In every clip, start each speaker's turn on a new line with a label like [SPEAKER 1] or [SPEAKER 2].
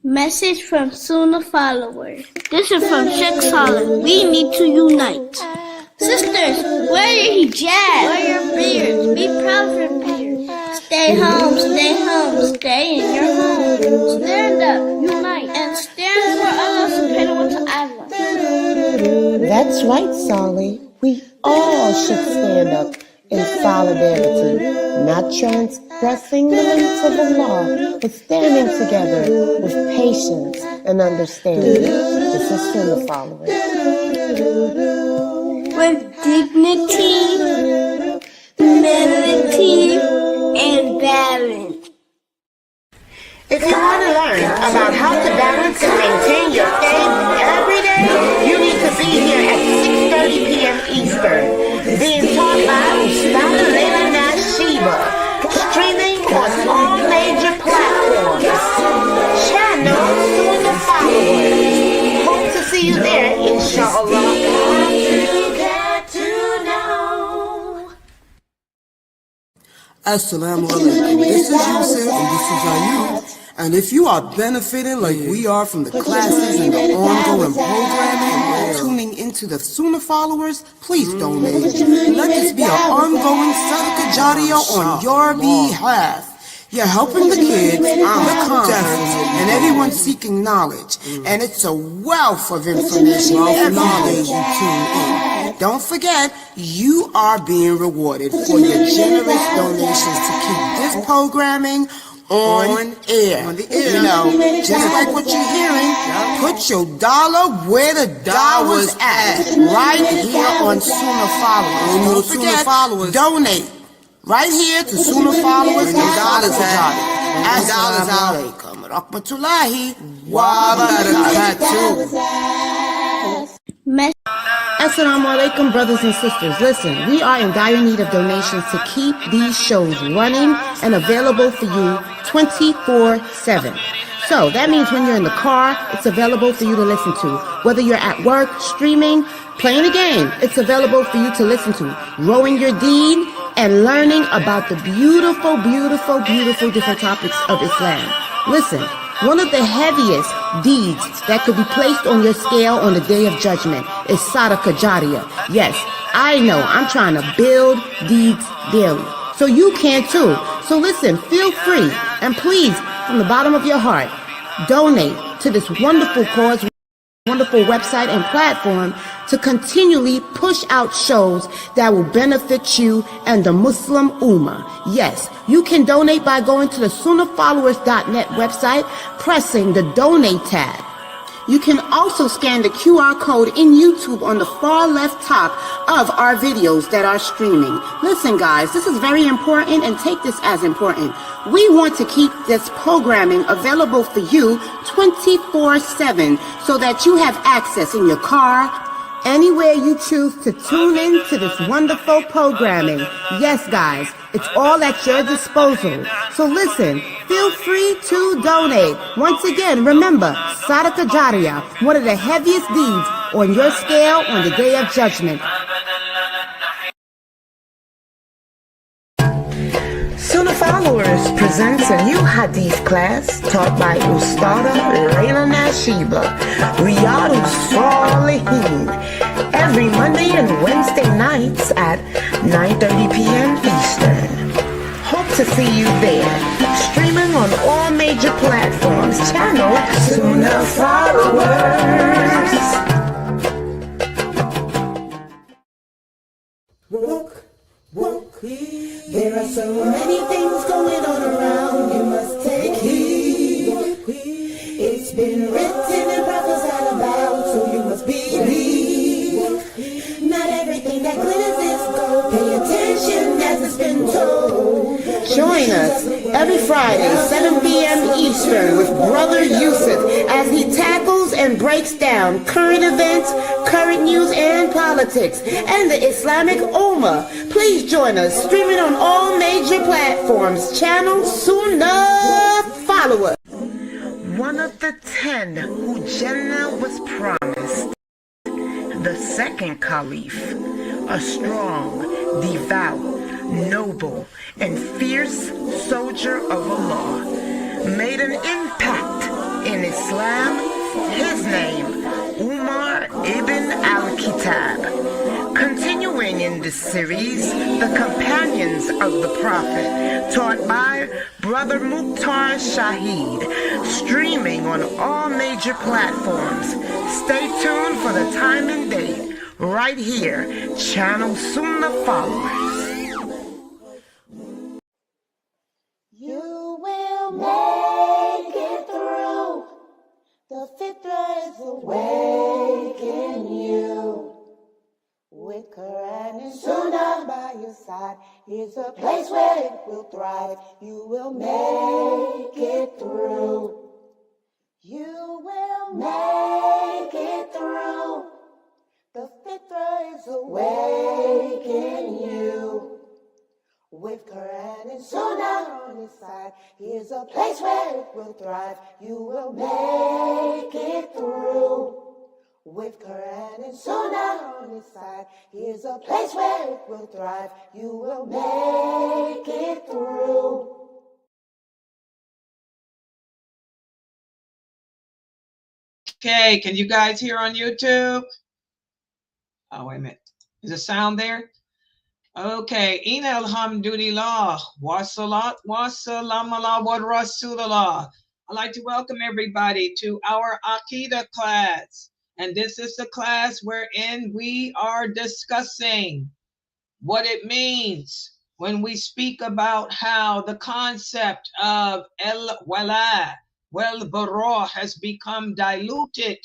[SPEAKER 1] Message from SunnahFollowers. This is from Sheikh Saleh. We need to unite. Sisters, wear your hijab. Wear your beards. Be proud of your beards. Stay home, stay home, stay in your home. Stand up, unite, and stand for Allah subhanahu wa ta'ala.
[SPEAKER 2] That's right, Saleh. We all should stand up in solidarity, not transgressing the limits of Allah, but standing together with patience and understanding. This is SunnahFollowers.
[SPEAKER 1] With dignity, humility, and balance.
[SPEAKER 2] If you want to learn about how to balance and maintain your faith every day, you need to be here at 6:30 p.m. Eastern, being taught by Laila Nasheeba, streaming on all major platforms. Channel SunnahFollowers. Hope to see you there, inshallah.
[SPEAKER 3] Assalamu alaikum. This is Yusuf and this is Ayub. And if you are benefiting like we are from the classes and the ongoing programming and tuning into the SunnahFollowers, please donate. Let this be an ongoing sadaqah jariyah on your behalf. You're helping the kids, the conference, and everyone seeking knowledge. And it's a wealth of information every day you tune in. Don't forget, you are being rewarded for your generous donations to keep this programming on air. You know, just like what you're hearing, put your dollar where the dollar's at. Right here on SunnahFollowers. Don't forget, donate. Right here to SunnahFollowers and dollars out. Assalamu alaikum rahmatullahi wa barakatuh. Assalamu alaikum, brothers and sisters. Listen, we are in dire need of donations to keep these shows running and available for you 24/7. So that means when you're in the car, it's available for you to listen to. Whether you're at work, streaming, playing a game, it's available for you to listen to. Rowing your deen and learning about the beautiful, beautiful, beautiful different topics of Islam. Listen, one of the heaviest deeds that could be placed on your scale on the Day of Judgment is Sadaqah Jariyah. Yes, I know, I'm trying to build deeds daily. So you can too. So listen, feel free and please, from the bottom of your heart, donate to this wonderful cause, wonderful website and platform to continually push out shows that will benefit you and the Muslim Ummah. Yes, you can donate by going to the SunnahFollowers.net website, pressing the Donate tab. You can also scan the QR code in YouTube on the far left top of our videos that are streaming. Listen guys, this is very important and take this as important. We want to keep this programming available for you 24/7 so that you have access in your car, anywhere you choose to tune in to this wonderful programming. Yes, guys, it's all at your disposal. So listen, feel free to donate. Once again, remember, Sadaqah Jariyah, one of the heaviest deeds on your scale on the Day of Judgment. SunnahFollowers presents a new hadith class taught by Ustada Laila Nasheeba, Riyadus Salihin, every Monday and Wednesday nights at 9:30 p.m. Eastern. Hope to see you there. Streaming on all major platforms. Channel SunnahFollowers. Woke. There are so many things going on around, you must take heed. It's been written and prophesied about, so you must believe. Not everything that glitters is gold, pay attention as it's been told. Join us every Friday, 7 p.m. Eastern with Brother Yusuf as he tackles and breaks down current events, current news and politics, and the Islamic Ummah. Please join us, streaming on all major platforms. Channel SunnahFollowers. One of the 10 who Jannah was promised, the second Caliph, a strong, devout, noble, and fierce soldier of Allah, made an impact in
[SPEAKER 2] Islam, his name, Umar ibn al-Kitab. Continuing in this series, the companions of the Prophet, taught by Brother Mukhtar Shahid, streaming on all major platforms. Stay tuned for the time and date, right here, channel SunnahFollowers.
[SPEAKER 4] You will make it through. The fitra is awake in you. With Quran and Sunnah by your side, here's a place where it will thrive. You will make it through. You will make it through. The fitra is awake in you. With Quran and Sunnah on your side, here's a place where it will thrive. You will make it through. With Quran and Sunnah on your side, here's a place where it will thrive. You will make it through.
[SPEAKER 5] Okay, can you guys hear on YouTube? Oh, wait a minute. Is the sound there? Okay, in alhamdulillah, wa salat wa salam ala wa rasulullah. I'd like to welcome everybody to our Aqidah class. And this is the class wherein we are discussing what it means when we speak about how the concept of Wala Wal Bara has become diluted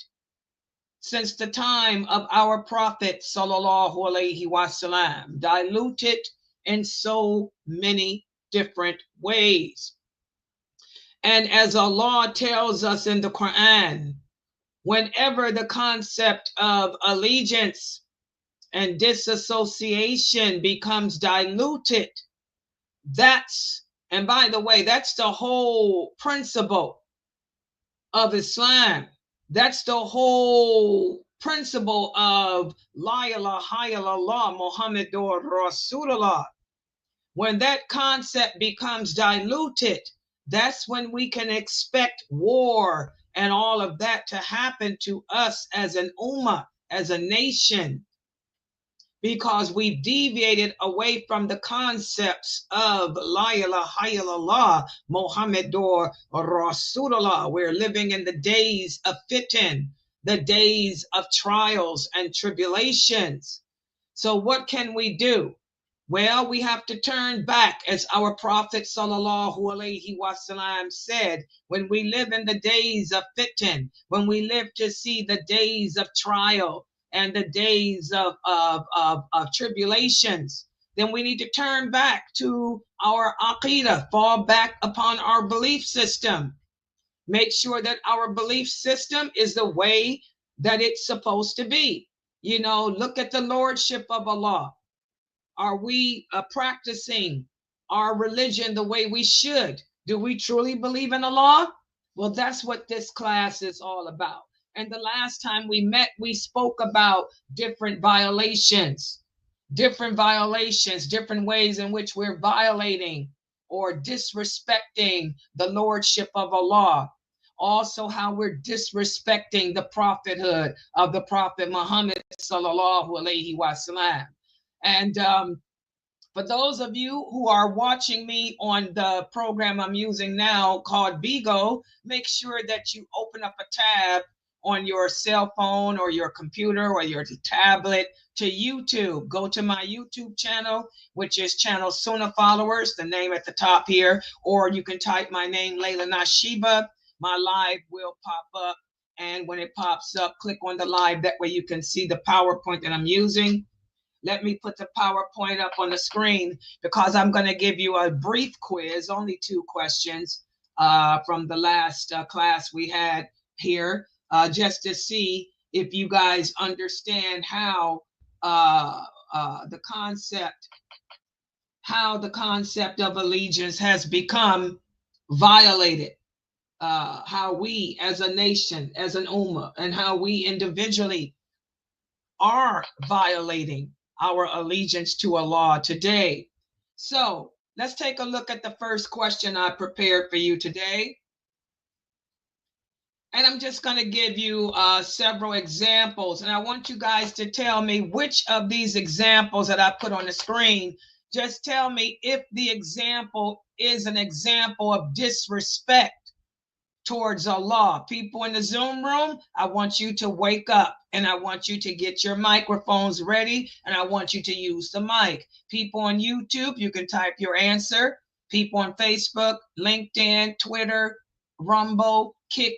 [SPEAKER 5] since the time of our Prophet sallallahu alaihi wasallam, diluted in so many different ways. And as Allah tells us in the Quran, whenever the concept of allegiance and disassociation becomes diluted, and by the way, that's the whole principle of Islam. That's the whole principle of La ilaha illallah Muhammadur Rasulullah. When that concept becomes diluted, that's when we can expect war and all of that to happen to us as an ummah, as a nation, because we've deviated away from the concepts of La ilaha illallah Muhammadur Rasulullah. We're living in the days of fitan, the days of trials and tribulations. So what can we do? Well, we have to turn back, as our Prophet sallallahu alaihi wasallam said, when we live in the days of fitan, when we live to see the days of trial and the days of tribulations, then we need to turn back to our aqidah, fall back upon our belief system. Make sure that our belief system is the way that it's supposed to be. You know, look at the lordship of Allah. Are we practicing our religion the way we should? Do we truly believe in Allah? Well, that's what this class is all about. And the last time we met, we spoke about different violations, different ways in which we're violating or disrespecting the lordship of Allah. Also, how we're disrespecting the prophethood of the Prophet Muhammad sallallahu alaihi wasallam. And for those of you who are watching me on the program I'm using now called Bigo, make sure that you open up a tab on your cell phone or your computer or your tablet to YouTube. Go to my YouTube channel, which is channel SunnahFollowers, the name at the top here, or you can type my name, Laila Nasheeba. My live will pop up, and when it pops up, click on the live. That way you can see the PowerPoint that I'm using. Let me put the PowerPoint up on the screen because I'm going to give you a brief quiz, only 2 questions from the last class we had here, just to see if you guys understand how the concept of allegiance has become violated, how we as a nation, as an ummah, and how we individually are violating our allegiance to Allah today. So let's take a look at the first question I prepared for you today. And I'm just going to give you several examples. And I want you guys to tell me which of these examples that I put on the screen, just tell me if the example is an example of disrespect towards Allah. People in the Zoom room, I want you to wake up and I want you to get your microphones ready and I want you to use the mic. People on YouTube, you can type your answer. People on Facebook, LinkedIn, Twitter, Rumble, Kick,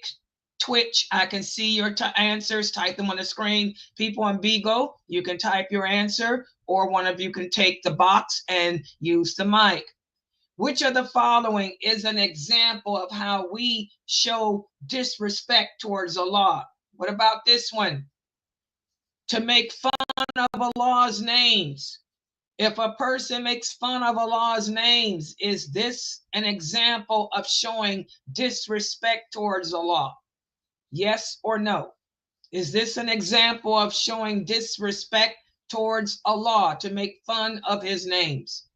[SPEAKER 5] Twitch, I can see your answers. Type them on the screen. People on Beagle, you can type your answer, or one of you can take the box and use the mic. Which of the following is an example of how we show disrespect towards Allah? What about this one? To make fun of Allah's names. If a person makes fun of Allah's names, is this an example of showing disrespect towards Allah? Yes or no? Is this an example of showing disrespect towards Allah, to make fun of his names?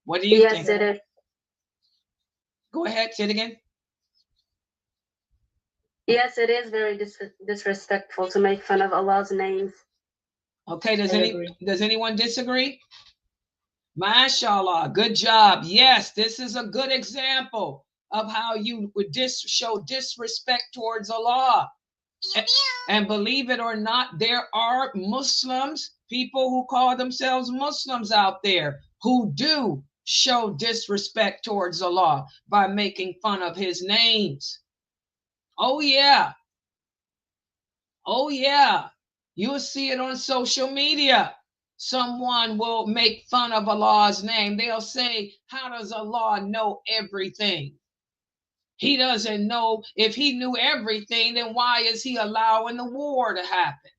[SPEAKER 5] What do you think?
[SPEAKER 6] Yes, it is.
[SPEAKER 5] Go ahead, say it again.
[SPEAKER 6] Yes, it is very disrespectful to make fun of Allah's names.
[SPEAKER 5] Okay, does anyone disagree? MashaAllah, good job. Yes, this is a good example of how you would show disrespect towards Allah. And believe it or not, there are Muslims, people who call themselves Muslims out there, who do show disrespect towards Allah by making fun of his names. Oh yeah. Oh yeah. You'll see it on social media. Someone will make fun of Allah's name. They'll say, how does Allah know everything? He doesn't know. If he knew everything, then why is he allowing the war to happen?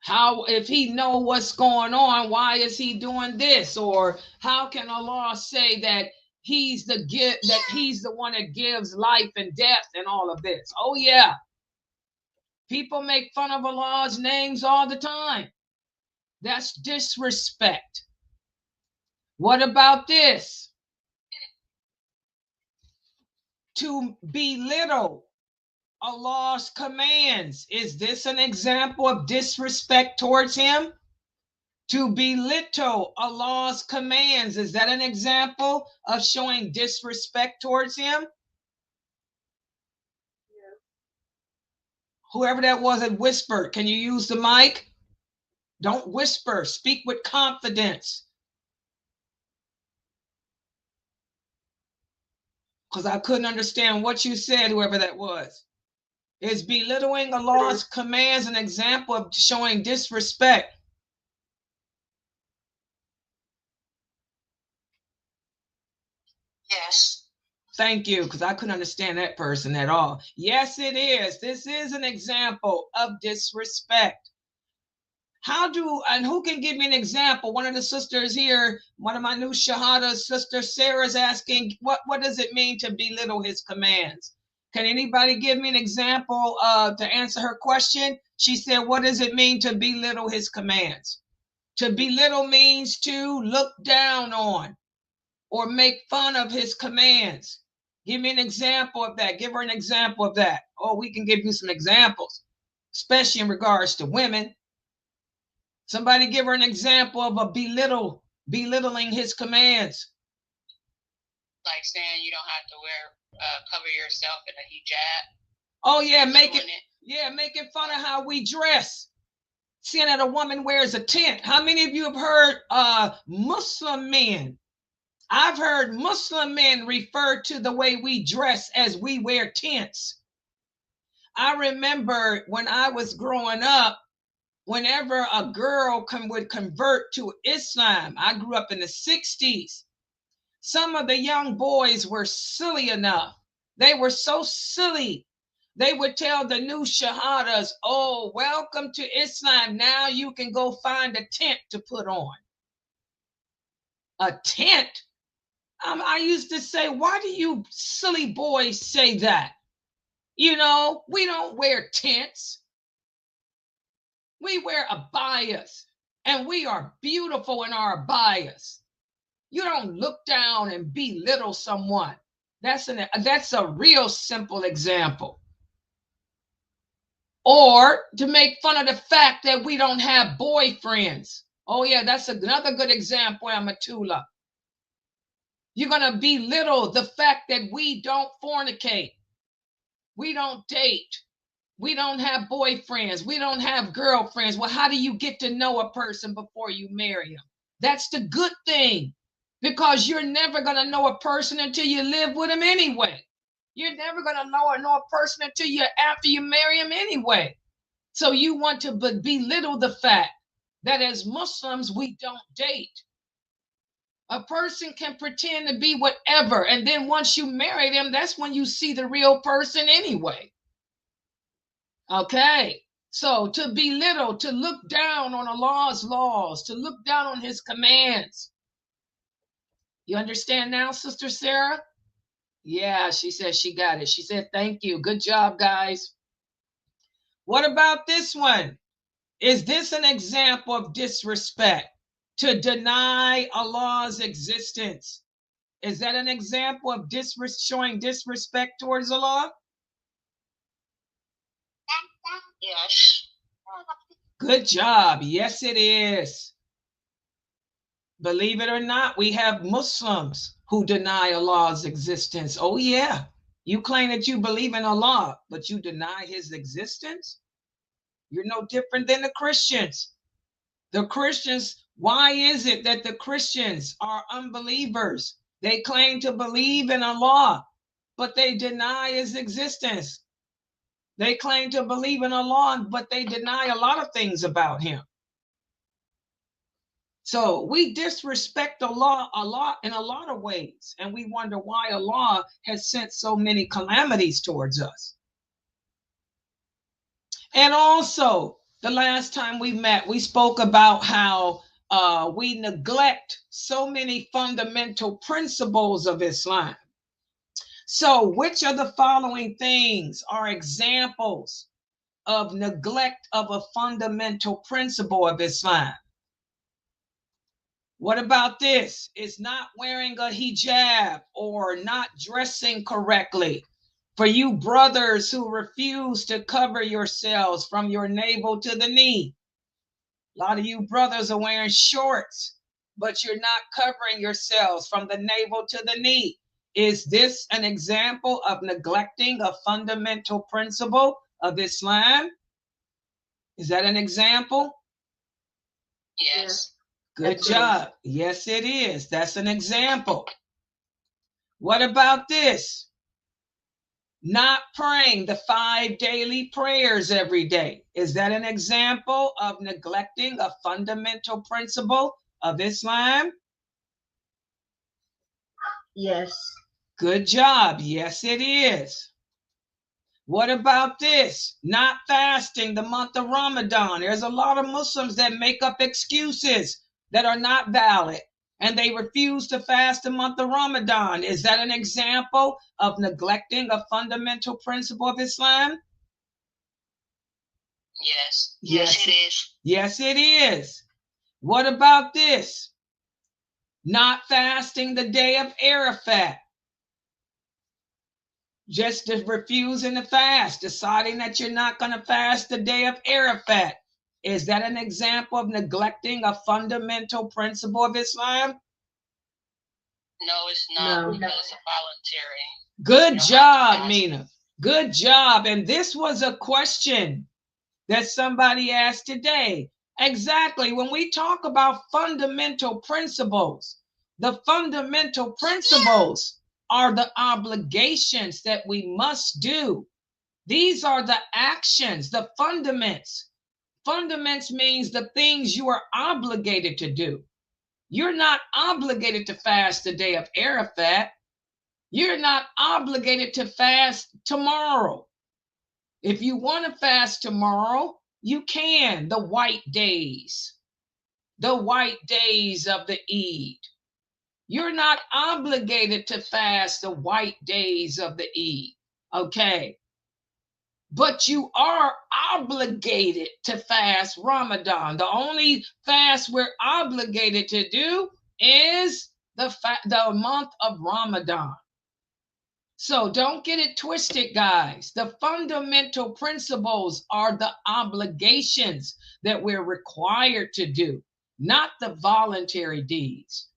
[SPEAKER 5] How, if he know what's going on, why is he doing this? Or how can Allah say that he's the one that gives life and death and all of this? Oh yeah. People make fun of Allah's names all the time. That's disrespect. What about this? To belittle Allah's commands. Is this an example of disrespect towards him? To belittle Allah's commands. Is that an example of showing disrespect towards him?
[SPEAKER 6] Yeah.
[SPEAKER 5] Whoever that was that whispered, can you use the mic? Don't whisper, speak with confidence. Because I couldn't understand what you said, whoever that was. Is belittling Allah's commands an example of showing disrespect?
[SPEAKER 7] Yes.
[SPEAKER 5] Thank you, because I couldn't understand that person at all. Yes, it is. This is an example of disrespect. And who can give me an example? One of the sisters here, one of my new Shahadas, Sister Sarah's asking, what does it mean to belittle his commands? Can anybody give me an example to answer her question? She said, what does it mean to belittle his commands? To belittle means to look down on or make fun of his commands. Give me an example of that. Give her an example of that. Oh, we can give you some examples, especially in regards to women. Somebody give her an example of a belittling his commands.
[SPEAKER 7] Like saying you don't have to cover yourself in a hijab.
[SPEAKER 5] Oh yeah, making fun of how we dress. Seeing that a woman wears a tent. How many of you have heard Muslim men? I've heard Muslim men refer to the way we dress as we wear tents. I remember when I was growing up, whenever a girl would convert to Islam, I grew up in the 60s. Some of the young boys were silly enough. They were so silly. They would tell the new Shahadas, oh, welcome to Islam. Now you can go find a tent to put on. A tent? I used to say, why do you silly boys say that? You know, we don't wear tents. We wear abayas, and we are beautiful in our abayas. You don't look down and belittle someone. That's a real simple example. Or to make fun of the fact that we don't have boyfriends. Oh yeah, that's another good example, Amatullah. You're going to belittle the fact that we don't fornicate. We don't date. We don't have boyfriends. We don't have girlfriends. Well, how do you get to know a person before you marry them? That's the good thing, because you're never going to know a person until you live with them anyway. You're never going to know a person until after you marry them anyway. So you want to belittle the fact that as Muslims, we don't date. A person can pretend to be whatever, and then once you marry them, that's when you see the real person anyway. Okay, so to belittle, to look down on Allah's laws, to look down on his commands. You understand now, Sister Sarah? Yeah, she said she got it. She said, thank you. Good job, guys. What about this one? Is this an example of disrespect? To deny Allah's existence. Is that an example of showing disrespect towards Allah?
[SPEAKER 7] Yes.
[SPEAKER 5] Good job. Yes, it is. Believe it or not, we have Muslims who deny Allah's existence. Oh, yeah. You claim that you believe in Allah, but you deny his existence? You're no different than the Christians. The Christians, why is it that the Christians are unbelievers? They claim to believe in Allah, but they deny his existence. They claim to believe in Allah, but they deny a lot of things about him. So we disrespect Allah in a lot of ways, and we wonder why Allah has sent so many calamities towards us. And also, the last time we met, we spoke about how we neglect so many fundamental principles of Islam. So which of the following things are examples of neglect of a fundamental principle of Islam? What about this? Is not wearing a hijab or not dressing correctly. For you brothers who refuse to cover yourselves from your navel to the knee. A lot of you brothers are wearing shorts, but you're not covering yourselves from the navel to the knee. Is this an example of neglecting a fundamental principle of Islam? Is that an example?
[SPEAKER 7] Yes.
[SPEAKER 5] Good job. Yes, it is. That's an example. What about this? Not praying the 5 daily prayers every day. Is that an example of neglecting a fundamental principle of Islam?
[SPEAKER 6] Yes.
[SPEAKER 5] Good job. Yes, it is. What about this? Not fasting the month of Ramadan. There's a lot of Muslims that make up excuses that are not valid, and they refuse to fast the month of Ramadan. Is that an example of neglecting a fundamental principle of Islam?
[SPEAKER 7] Yes. Yes, it is.
[SPEAKER 5] Yes, it is. What about this? Not fasting the day of Arafat. Just refusing to fast, deciding that you're not going to fast the day of Arafat. Is that an example of neglecting a fundamental principle of Islam?
[SPEAKER 7] No, it's not, because it's a voluntary.
[SPEAKER 5] Good job, Mina. Good job. And this was a question that somebody asked today. Exactly. When we talk about fundamental principles, the fundamental principles are the obligations that we must do. These are the actions, the fundaments. Fundaments means the things you are obligated to do. You're not obligated to fast the day of Arafat. You're not obligated to fast tomorrow. If you want to fast tomorrow, you can. The white days of the Eid. You're not obligated to fast the white days of the Eid, okay? But you are obligated to fast Ramadan. The only fast we're obligated to do is the month of Ramadan. So don't get it twisted, guys. The fundamental principles are the obligations that we're required to do, not the voluntary deeds.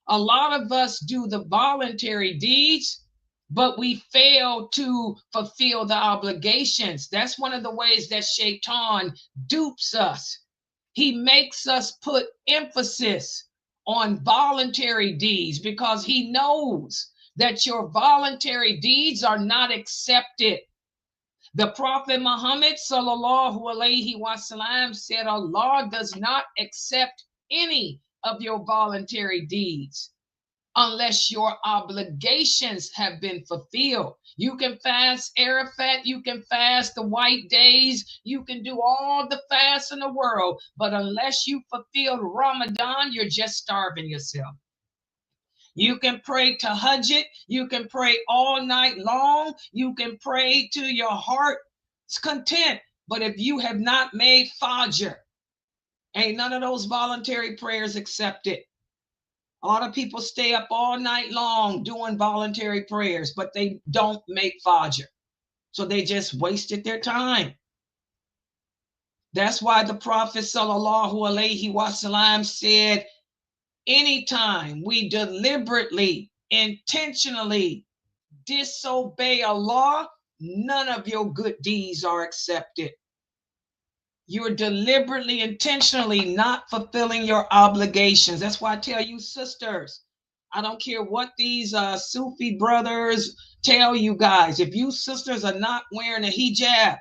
[SPEAKER 5] A lot of us do the voluntary deeds, but we fail to fulfill the obligations. That's one of the ways that Shaitan dupes us. He makes us put emphasis on voluntary deeds because he knows that your voluntary deeds are not accepted. The Prophet Muhammad sallallahu alaihi wasallam said Allah does not accept any of your voluntary deeds unless your obligations have been fulfilled. You can fast Arafat, you can fast the white days, you can do all the fasts in the world, but unless you fulfill Ramadan, you're just starving yourself. You can pray tahajjud, you can pray all night long, you can pray to your heart's content, but if you have not made fajr, ain't none of those voluntary prayers accepted. A lot of people stay up all night long doing voluntary prayers, but they don't make fajr. So they just wasted their time. That's why the Prophet sallallahu alaihi wasallam said, anytime we deliberately, intentionally disobey Allah, none of your good deeds are accepted. You're deliberately, intentionally not fulfilling your obligations. That's why I tell you, sisters, I don't care what these Sufi brothers tell you guys. If you sisters are not wearing a hijab,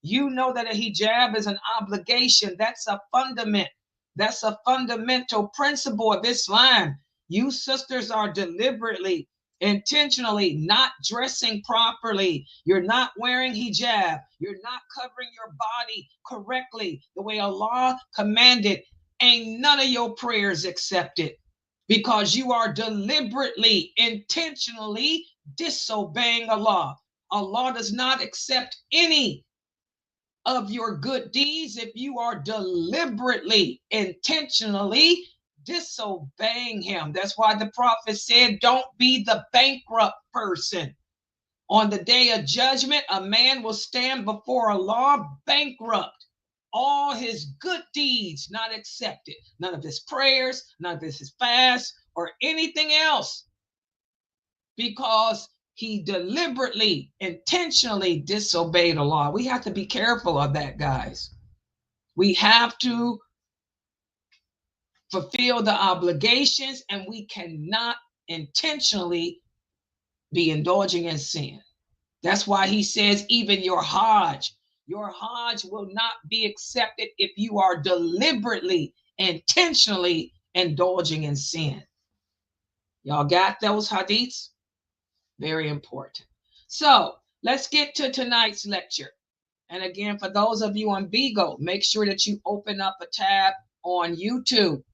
[SPEAKER 5] you know that a hijab is an obligation. That's a fundament. That's a fundamental principle of Islam. You sisters are deliberately, intentionally not dressing properly. You're not wearing hijab. You're not covering your body correctly the way Allah commanded. Ain't none of your prayers accepted because you are deliberately, intentionally disobeying Allah. Allah does not accept any of your good deeds if you are deliberately, intentionally disobeying him. That's why the Prophet said, don't be the bankrupt person. On the day of judgment, a man will stand before Allah bankrupt. All his good deeds not accepted. None of his prayers, none of his fasts, or anything else. Because he deliberately, intentionally disobeyed Allah. We have to be careful of that, guys. We have to fulfill the obligations, and we cannot intentionally be indulging in sin. That's why he says even your Hajj will not be accepted if you are deliberately, intentionally indulging in sin. Y'all got those hadiths? Very important. So let's get to tonight's lecture. And again, for those of you on Bigo, make sure that you open up a tab on YouTube.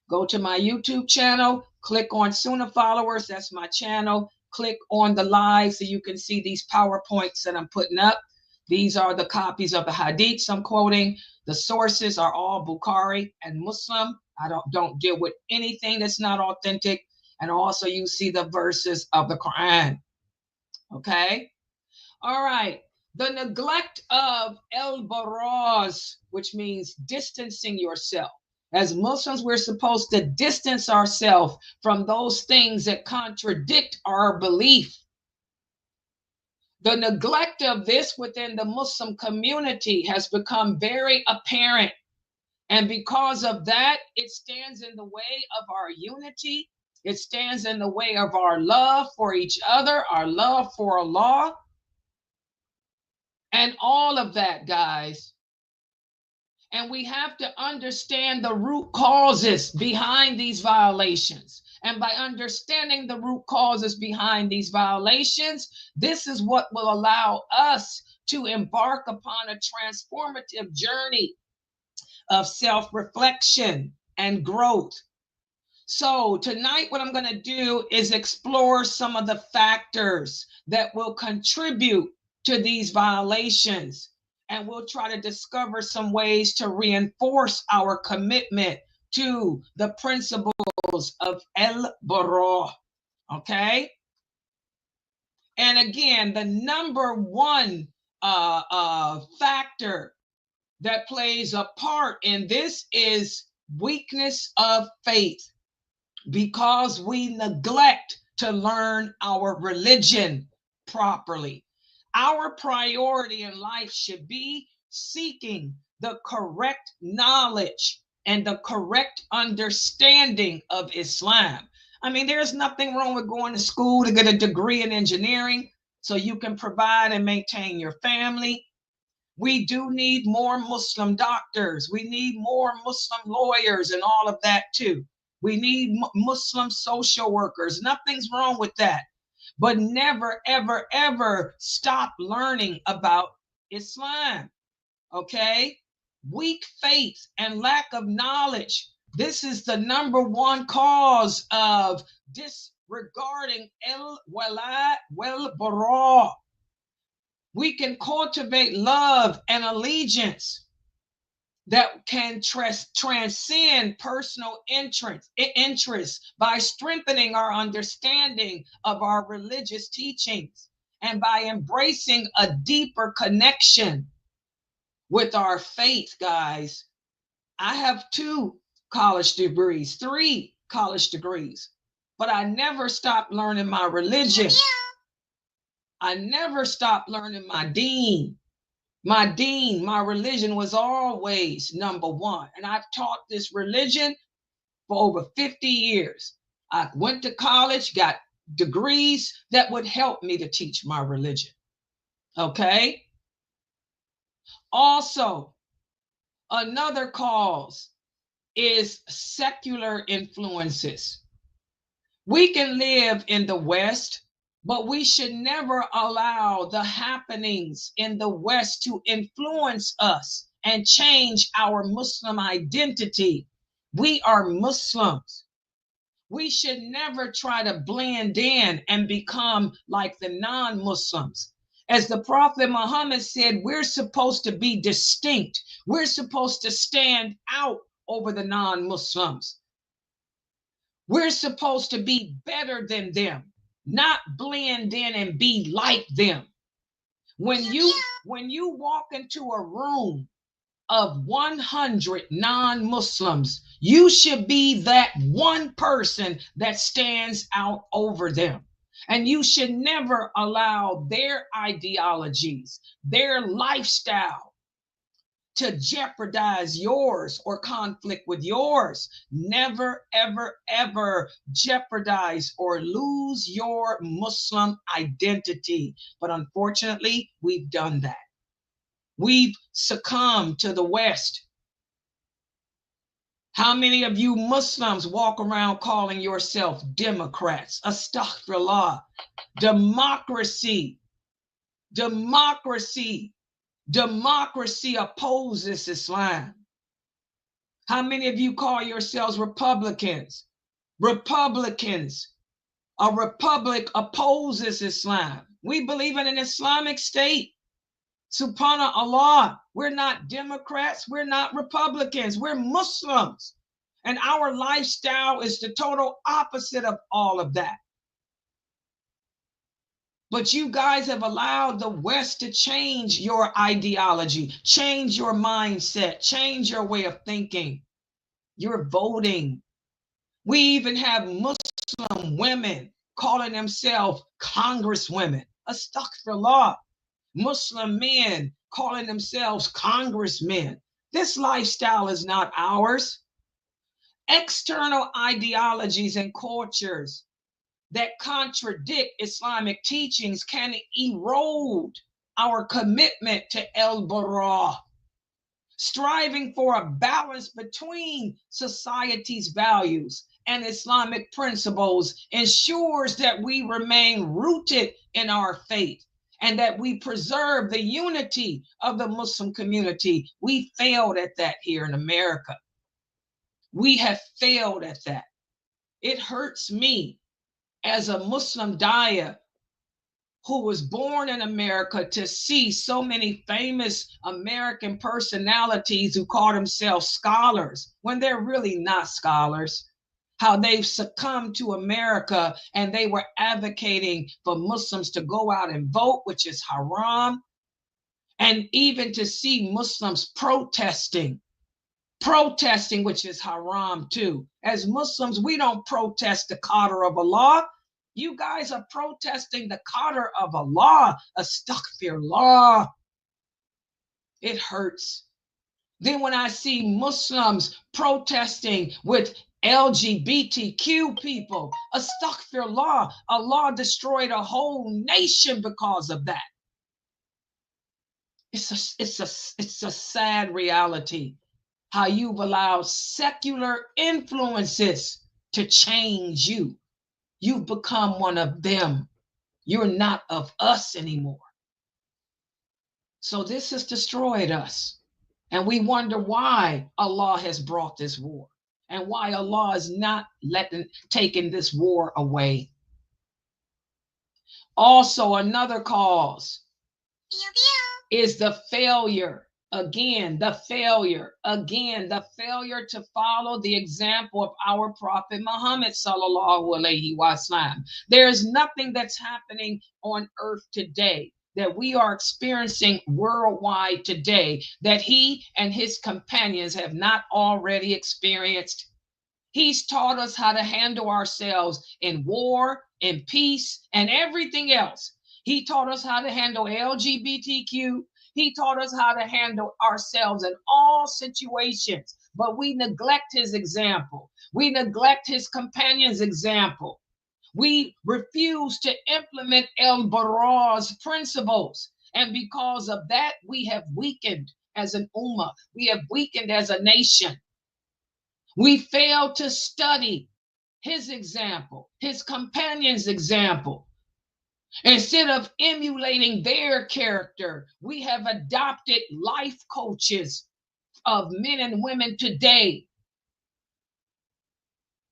[SPEAKER 5] Go to my YouTube channel, click on SunnahFollowers, that's my channel. Click on the live so you can see these PowerPoints that I'm putting up. These are the copies of the hadiths I'm quoting. The sources are all Bukhari and Muslim. I don't deal with anything that's not authentic. And also you see the verses of the Quran. Okay? All right. The neglect of el-baraz, which means distancing yourself. As Muslims, we're supposed to distance ourselves from those things that contradict our belief. The neglect of this within the Muslim community has become very apparent. And because of that, it stands in the way of our unity. It stands in the way of our love for each other, our love for Allah. And all of that, guys. And we have to understand the root causes behind these violations. And by understanding the root causes behind these violations, this is what will allow us to embark upon a transformative journey of self-reflection and growth. So tonight, what I'm going to do is explore some of the factors that will contribute to these violations. And we'll try to discover some ways to reinforce our commitment to the principles of el-bara. Okay? And again, the number one factor that plays a part in this is weakness of faith, because we neglect to learn our religion properly. Our priority in life should be seeking the correct knowledge and the correct understanding of Islam. I mean, there's nothing wrong with going to school to get a degree in engineering so you can provide and maintain your family. We do need more Muslim doctors. We need more Muslim lawyers and all of that too. We need Muslim social workers. Nothing's wrong with that. But never, ever, ever stop learning about Islam. Okay? Weak faith and lack of knowledge. This is the number one cause of disregarding Wala Wal Bara. We can cultivate love and allegiance that can transcend personal interests by strengthening our understanding of our religious teachings and by embracing a deeper connection with our faith, guys. I have 2 college degrees, 3 college degrees, but I never stopped learning my religion. I never stopped learning my deen. My religion was always number one. And I've taught this religion for over 50 years. I went to college, got degrees that would help me to teach my religion. Okay? Also, another cause is secular influences. We can live in the West, but we should never allow the happenings in the West to influence us and change our Muslim identity. We are Muslims. We should never try to blend in and become like the non-Muslims. As the Prophet Muhammad said, we're supposed to be distinct. We're supposed to stand out over the non-Muslims. We're supposed to be better than them, not blend in and be like them. When you walk into a room of 100 non-Muslims, you should be that one person that stands out over them. And you should never allow their ideologies, their lifestyle to jeopardize yours or conflict with yours. Never, ever, ever jeopardize or lose your Muslim identity. But unfortunately, we've done that. We've succumbed to the West. How many of you Muslims walk around calling yourself Democrats? Astaghfirullah. Democracy. Democracy. Democracy opposes Islam. How many of you call yourselves Republicans? Republicans. A republic opposes Islam. We believe in an Islamic state. Subhanallah, we're not Democrats, we're not Republicans, we're Muslims. And our lifestyle is the total opposite of all of that. But you guys have allowed the West to change your ideology, change your mindset, change your way of thinking. You're voting. We even have Muslim women calling themselves congresswomen. Astaghfirullah. Muslim men calling themselves congressmen. This lifestyle is not ours. External ideologies and cultures that contradict Islamic teachings can erode our commitment to al-Bara. Striving for a balance between society's values and Islamic principles ensures that we remain rooted in our faith and that we preserve the unity of the Muslim community. We failed at that here in America. We have failed at that. It hurts me as a Muslim daya who was born in America to see so many famous American personalities who call themselves scholars when they're really not scholars. how they've succumbed to America and they were advocating for Muslims to go out and vote, which is haram. And even to see Muslims protesting, which is haram too. As Muslims, we don't protest the qadr of Allah. You guys are protesting the qadr of Allah. Astaghfirullah. It hurts. Then when I see Muslims protesting with LGBTQ people, astaghfirullah, Allah destroyed a whole nation because of that. It's a sad reality how you've allowed secular influences to change you. You've become one of them. You're not of us anymore. So this has destroyed us. And we wonder why Allah has brought this war and why Allah is not taking this war away. Also, another cause is the failure. Again, the failure to follow the example of our Prophet Muhammad sallallahu alaihi wasallam. There is nothing that's happening on earth today that we are experiencing worldwide today that he and his companions have not already experienced. He's taught us how to handle ourselves in war, in peace, and everything else. He taught us how to handle LGBTQ. He taught us how to handle ourselves in all situations, but we neglect his example. We neglect his companions' example. We refuse to implement al-Bara's principles. And because of that, we have weakened as an ummah. We have weakened as a nation. We failed to study his example, his companions' example. Instead of emulating their character, we have adopted life coaches of men and women today.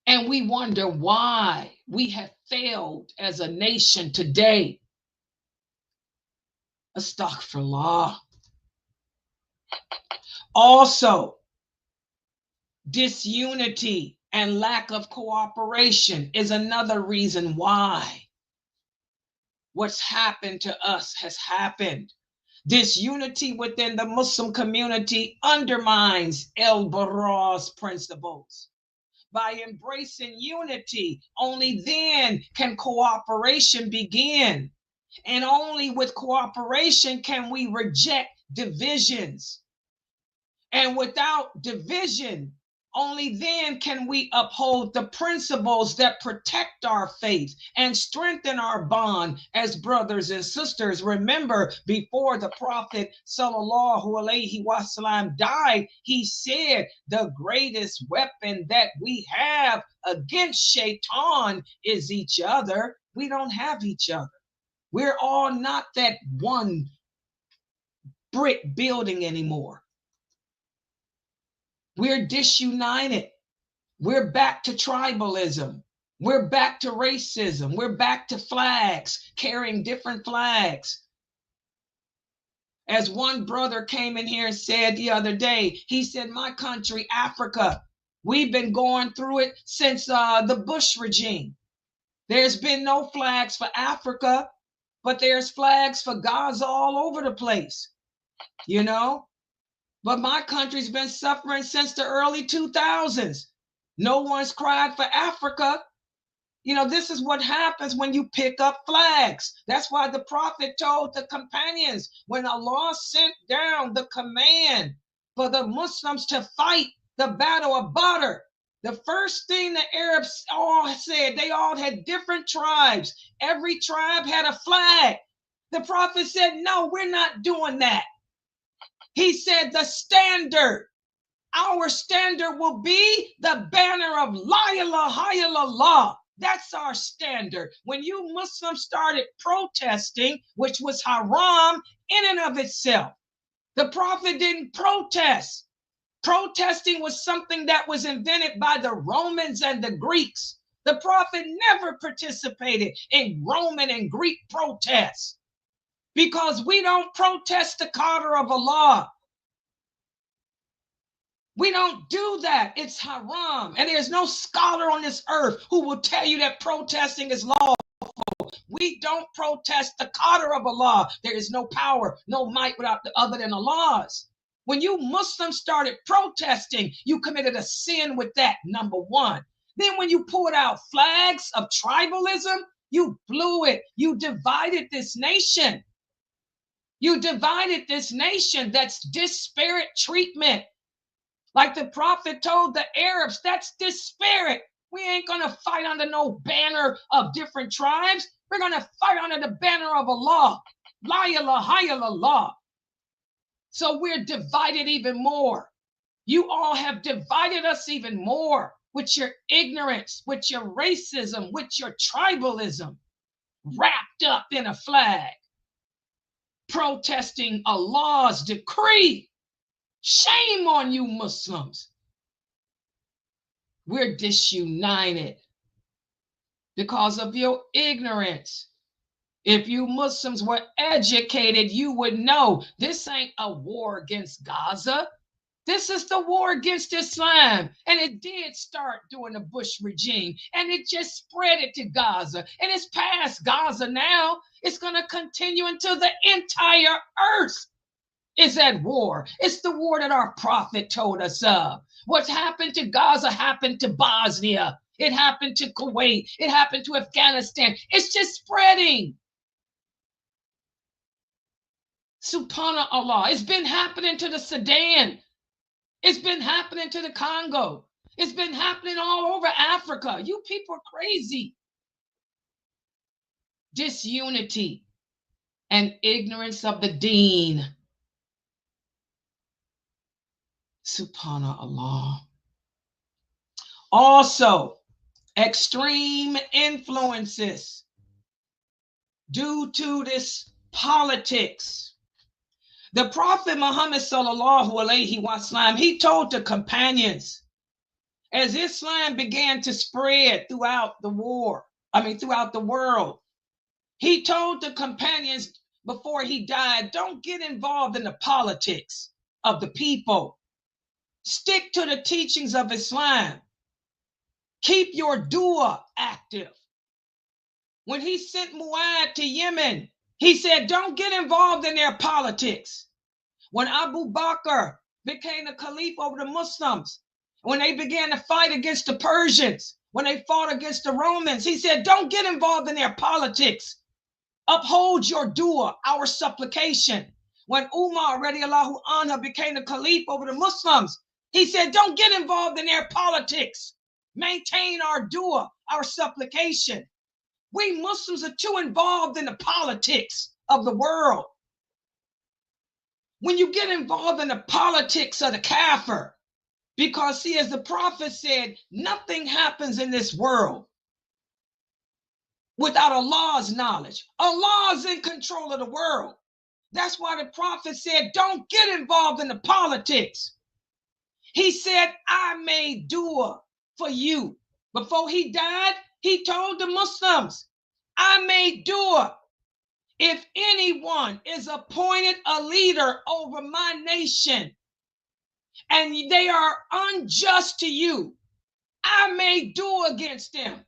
[SPEAKER 5] And we wonder why we have failed as a nation today. Astaghfirullah. Also, disunity and lack of cooperation is another reason why what's happened to us has happened. Disunity within the Muslim community undermines al-Bara's principles. By embracing unity, only then can cooperation begin. And only with cooperation can we reject divisions. And without division, only then can we uphold the principles that protect our faith and strengthen our bond as brothers and sisters. Remember, before the Prophet sallallahu alaihi wasallam died, he said the greatest weapon that we have against shaitan is each other. We don't have each other. We're all not that one brick building anymore. We're disunited. We're back to tribalism. We're back to racism. We're back to flags, carrying different flags. As one brother came in here and said the other day, he said, my country, Africa, we've been going through it since the Bush regime. There's been no flags for Africa, but there's flags for Gaza all over the place, you know? But my country's been suffering since the early 2000s. No one's cried for Africa. You know, this is what happens when you pick up flags. That's why the Prophet told the companions, when Allah sent down the command for the Muslims to fight the battle of Badr, the first thing the Arabs all said, they all had different tribes. Every tribe had a flag. The Prophet said, no, we're not doing that. He said the standard, our standard will be the banner of La ilaha illallah. That's our standard. When you Muslims started protesting, which was haram in and of itself, the Prophet didn't protest. Protesting was something that was invented by the Romans and the Greeks. The Prophet never participated in Roman and Greek protests. Because we don't protest the qadr of Allah. We don't do that. It's haram. And there's no scholar on this earth who will tell you that protesting is lawful. We don't protest the qadr of Allah. There is no power, no might without the other than Allah's. When you Muslims started protesting, you committed a sin with that, number one. Then when you pulled out flags of tribalism, you blew it. You divided this nation. You divided this nation. That's disparate treatment. Like the Prophet told the Arabs, that's disparate. We ain't going to fight under no banner of different tribes. We're going to fight under the banner of Allah. La ilaha illallah. So we're divided even more. You all have divided us even more with your ignorance, with your racism, with your tribalism, wrapped up in a flag, protesting Allah's decree. Shame on you, Muslims. We're disunited because of your ignorance. If you Muslims were educated, you would know this ain't a war against Gaza. This is the war against Islam. And it did start during the Bush regime. And it just spread it to Gaza. And it's past Gaza now. It's going to continue until the entire earth is at war. It's the war that our prophet told us of. What's happened to Gaza happened to Bosnia. It happened to Kuwait. It happened to Afghanistan. It's just spreading. Subhanallah. It's been happening to the Sudan. It's been happening to the Congo. It's been happening all over Africa. You people are crazy. Disunity and ignorance of the deen. Subhanallah. Also, extreme influences due to this politics. The Prophet Muhammad sallallahu alaihi wasallam, he told the companions, as Islam began to spread throughout the world, he told the companions before he died, don't get involved in the politics of the people. Stick to the teachings of Islam. Keep your dua active. When he sent Mu'adh to Yemen, he said, don't get involved in their politics. When Abu Bakr became the caliph over the Muslims, when they began to fight against the Persians, when they fought against the Romans, he said, don't get involved in their politics. Uphold your dua, our supplication. When Umar radiallahu anha became the caliph over the Muslims, he said, don't get involved in their politics. Maintain our dua, our supplication. We Muslims are too involved in the politics of the world. When you get involved in the politics of the kafir, because see, as the Prophet said, nothing happens in this world without Allah's knowledge. Allah is in control of the world. That's why the Prophet said, don't get involved in the politics. He said, I made dua for you. Before he died, he told the Muslims, I made dua. If anyone is appointed a leader over my nation and they are unjust to you, I made dua against them.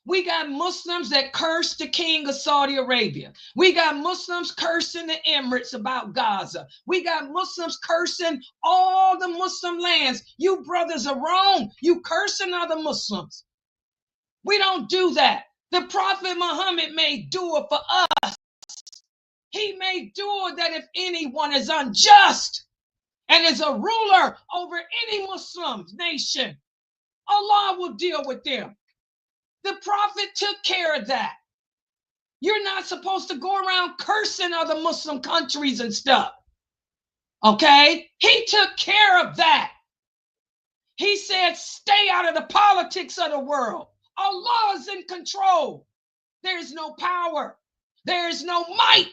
[SPEAKER 5] We got Muslims that curse the king of Saudi Arabia. We got Muslims cursing the Emirates about Gaza. We got Muslims cursing all the Muslim lands. You brothers are wrong. You cursing other Muslims. We don't do that. The Prophet Muhammad made dua for us. He made dua that if anyone is unjust and is a ruler over any Muslim nation, Allah will deal with them. The Prophet took care of that. You're not supposed to go around cursing other Muslim countries and stuff. Okay? He took care of that. He said, stay out of the politics of the world. Allah is in control. There is no power. There is no might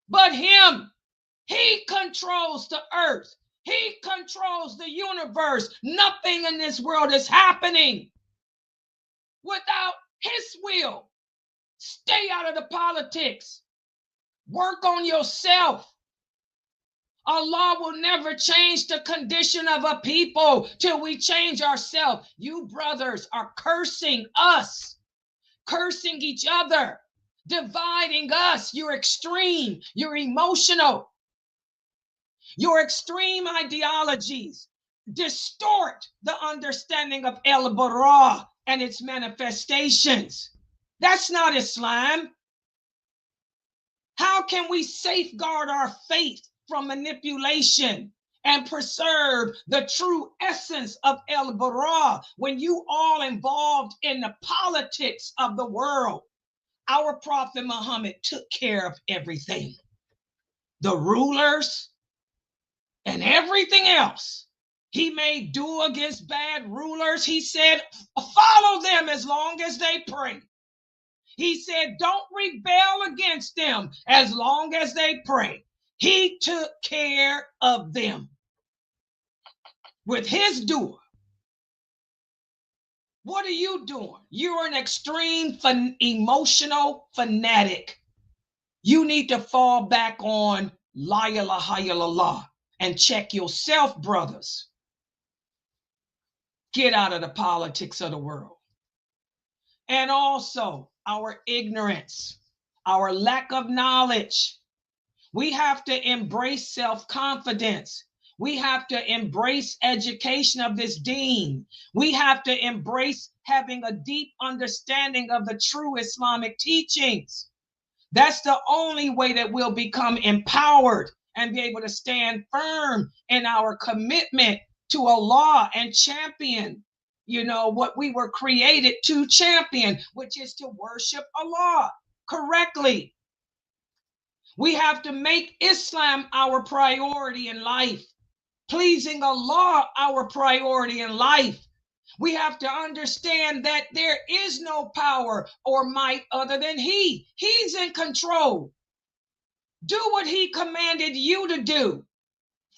[SPEAKER 5] but him. He controls the earth. He controls the universe. Nothing in this world is happening without his will. Stay out of the politics. Work on yourself. Allah will never change the condition of a people till we change ourselves. You brothers are cursing us, cursing each other, dividing us. You're extreme, you're emotional. Your extreme ideologies distort the understanding of El Bara and its manifestations. That's not Islam. How can we safeguard our faith from manipulation and preserve the true essence of El Bara when you all involved in the politics of the world? Our Prophet Muhammad took care of everything. The rulers and everything else. He made due against bad rulers. He said, follow them as long as they pray. He said, don't rebel against them as long as they pray. He took care of them with his dua. What are you doing? You're an extreme emotional fanatic. You need to fall back on La ilaha illallah and check yourself, brothers. Get out of the politics of the world. And also our ignorance, our lack of knowledge. We have to embrace self-confidence. We have to embrace education of this deen. We have to embrace having a deep understanding of the true Islamic teachings. That's the only way that we'll become empowered and be able to stand firm in our commitment to Allah and champion, what we were created to champion, which is to worship Allah correctly. We have to make Islam our priority in life, pleasing Allah our priority in life. We have to understand that there is no power or might other than He. He's in control. Do what He commanded you to do.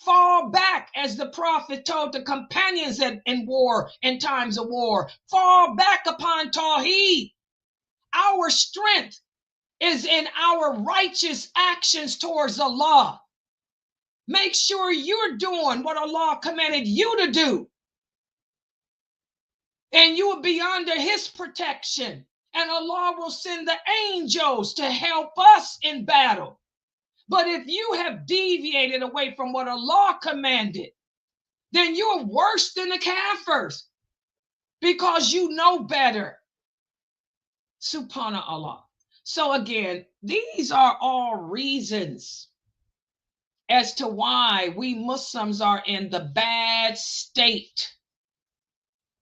[SPEAKER 5] Fall back, as the Prophet told the companions in times of war. Fall back upon Tawheed. Our strength is in our righteous actions towards Allah. Make sure you're doing what Allah commanded you to do. And you will be under His protection. And Allah will send the angels to help us in battle. But if you have deviated away from what Allah commanded, then you're worse than the Kafirs because you know better. Subhanallah. So again, these are all reasons as to why we Muslims are in the bad state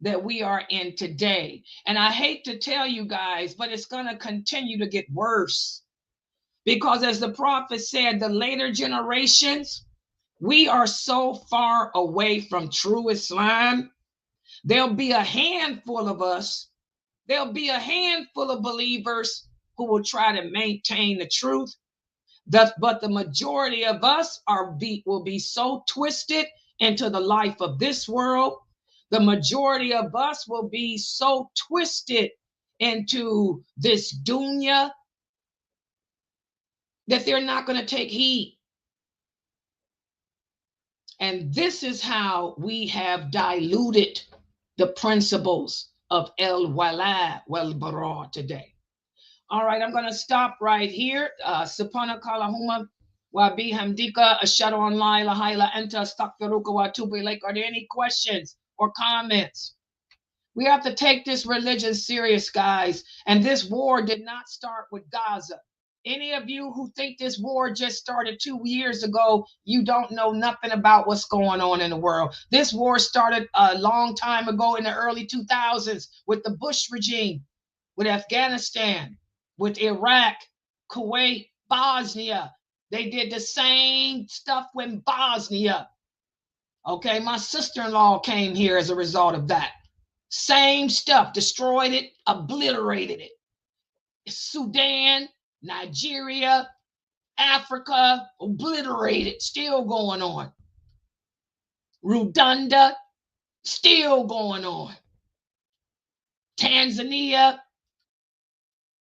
[SPEAKER 5] that we are in today. And I hate to tell you guys, but it's going to continue to get worse. Because as the Prophet said, the later generations, we are so far away from true Islam. There'll be a handful of us. There'll be a handful of believers who will try to maintain the truth. But the majority of us will be so twisted into the life of this world. The majority of us will be so twisted into this dunya that they're not going to take heed. And this is how we have diluted the principles of Wala Wal Bara today. All right, I'm going to stop right here. Subhanakallahumma wa bihamdika ashhadu an la ilaha illa anta astaghfiruka wa atubu ilaik. Are there any questions or comments? We have to take this religion serious, guys. And this war did not start with Gaza. Any of you who think this war just started 2 years ago, you don't know nothing about what's going on in the world. This war started a long time ago in the early 2000s with the Bush regime, with Afghanistan, with Iraq, Kuwait, Bosnia. They did the same stuff with Bosnia. Okay, my sister-in-law came here as a result of that. Same stuff, destroyed it, obliterated it. Sudan, Nigeria, Africa, obliterated, still going on. Rwanda, still going on. Tanzania,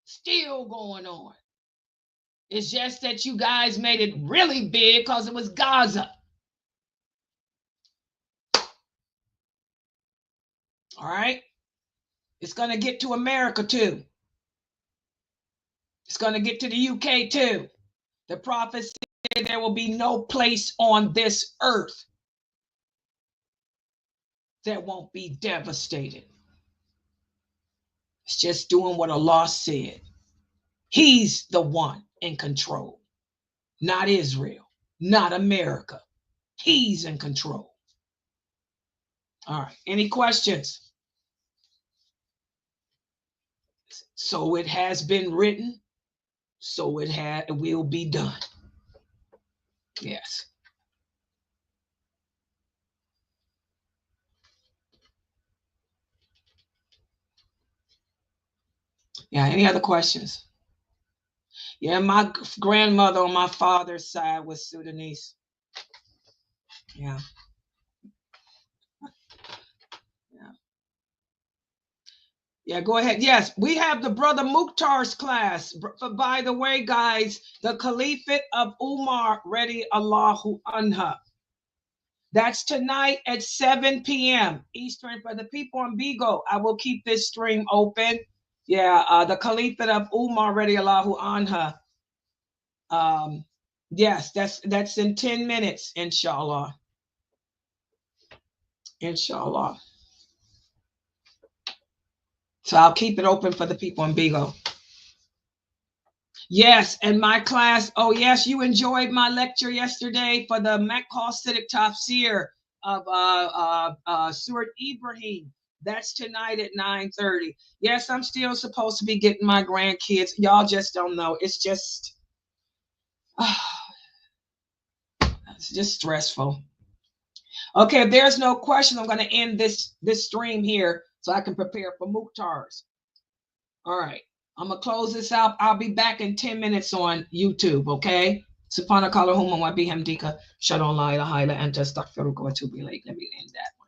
[SPEAKER 5] still going on. It's just that you guys made it really big because it was Gaza. All right? It's going to get to America too. It's going to get to the UK too. The prophet said there will be no place on this earth that won't be devastated. It's just doing what Allah said. He's the one in control, not Israel, not America. He's in control. All right. Any questions? So it has been written, so it will be done. Yes. Yeah, any other questions? Yeah, my grandmother on my father's side was Sudanese. Yeah. Yeah, go ahead. Yes, we have the Brother Mukhtar's class. By the way, guys, the Caliphate of Umar, ready Allahu Anha. That's tonight at 7 p.m. Eastern. For the people on Bigo, I will keep this stream open. Yeah, the Caliphate of Umar, ready Allahu Anha. Yes, that's in 10 minutes, inshallah. Inshallah. So I'll keep it open for the people in Bigo. Yes, and my class. Oh, yes, you enjoyed my lecture yesterday for the Hasidic Tafsir of Surat Ibrahim. That's tonight at 9:30. Yes, I'm still supposed to be getting my grandkids. Y'all just don't know. It's just, it's just stressful. Okay, if there's no question, I'm going to end this stream here so I can prepare for Mukhtar's. All right. I'm going to close this out. I'll be back in 10 minutes on YouTube, okay? Subhanakallahumma wa bihamdika. Shadon la ilaha illa anta astaghfiruka wa atubu ilayk. Let me end that one.